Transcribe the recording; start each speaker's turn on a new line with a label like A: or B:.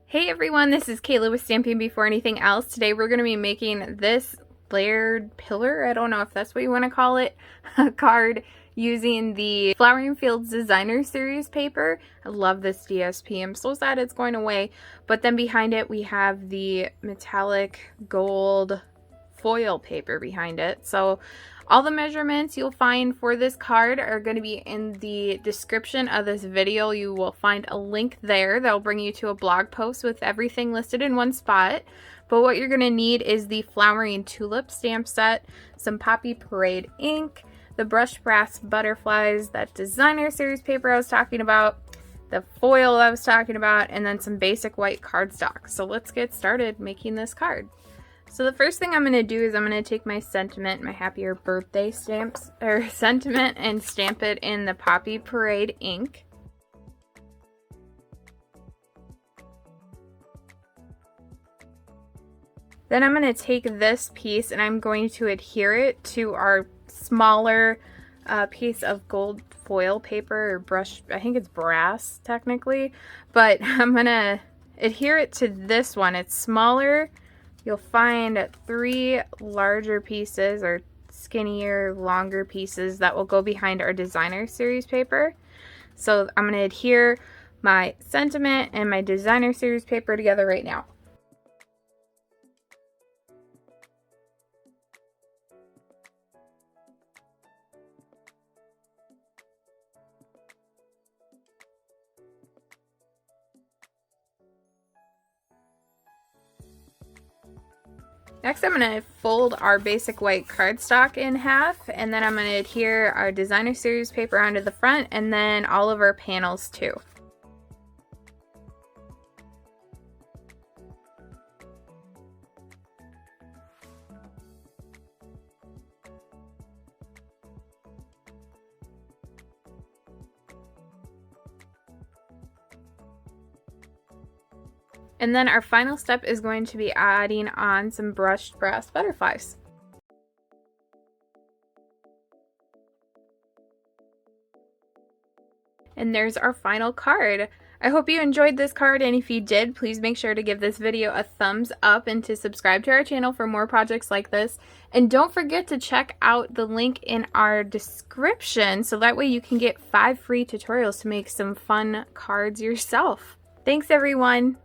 A: Hey everyone, this is Kayla with Stamping Before Anything Else. Today we're going to be making this layered pillar, I don't know if that's what you want to call it, card using the Flowering Fields Designer Series paper. I love this DSP. I'm so sad it's going away. But then behind it we have the metallic gold foil paper behind it. So all the measurements you'll find for this card are going to be in the description of this video. You will find a link there that'll bring you to a blog post with everything listed in one spot. But what you're going to need is the Flowering Tulip stamp set, some Poppy Parade ink, the brushed brass butterflies, that designer series paper I was talking about, the foil I was talking about, and then some basic white cardstock. So let's get started making this card. So the first thing I'm going to do is I'm going to take my sentiment, my happier birthday stamps, or sentiment, and stamp it in the Poppy Parade ink. Then I'm going to take this piece and I'm going to adhere it to our smaller piece of gold foil paper, or brush, I think it's brass technically, but I'm going to adhere it to this one. It's smaller. You'll find 3 larger pieces, or skinnier, longer pieces, that will go behind our designer series paper. So I'm going to adhere my sentiment and my designer series paper together right now. Next, I'm going to fold our basic white cardstock in half, and then I'm going to adhere our designer series paper onto the front, and then all of our panels too. And then our final step is going to be adding on some brushed brass butterflies. And there's our final card. I hope you enjoyed this card, and if you did, please make sure to give this video a thumbs up and to subscribe to our channel for more projects like this. And don't forget to check out the link in our description so that way you can get 5 free tutorials to make some fun cards yourself. Thanks everyone!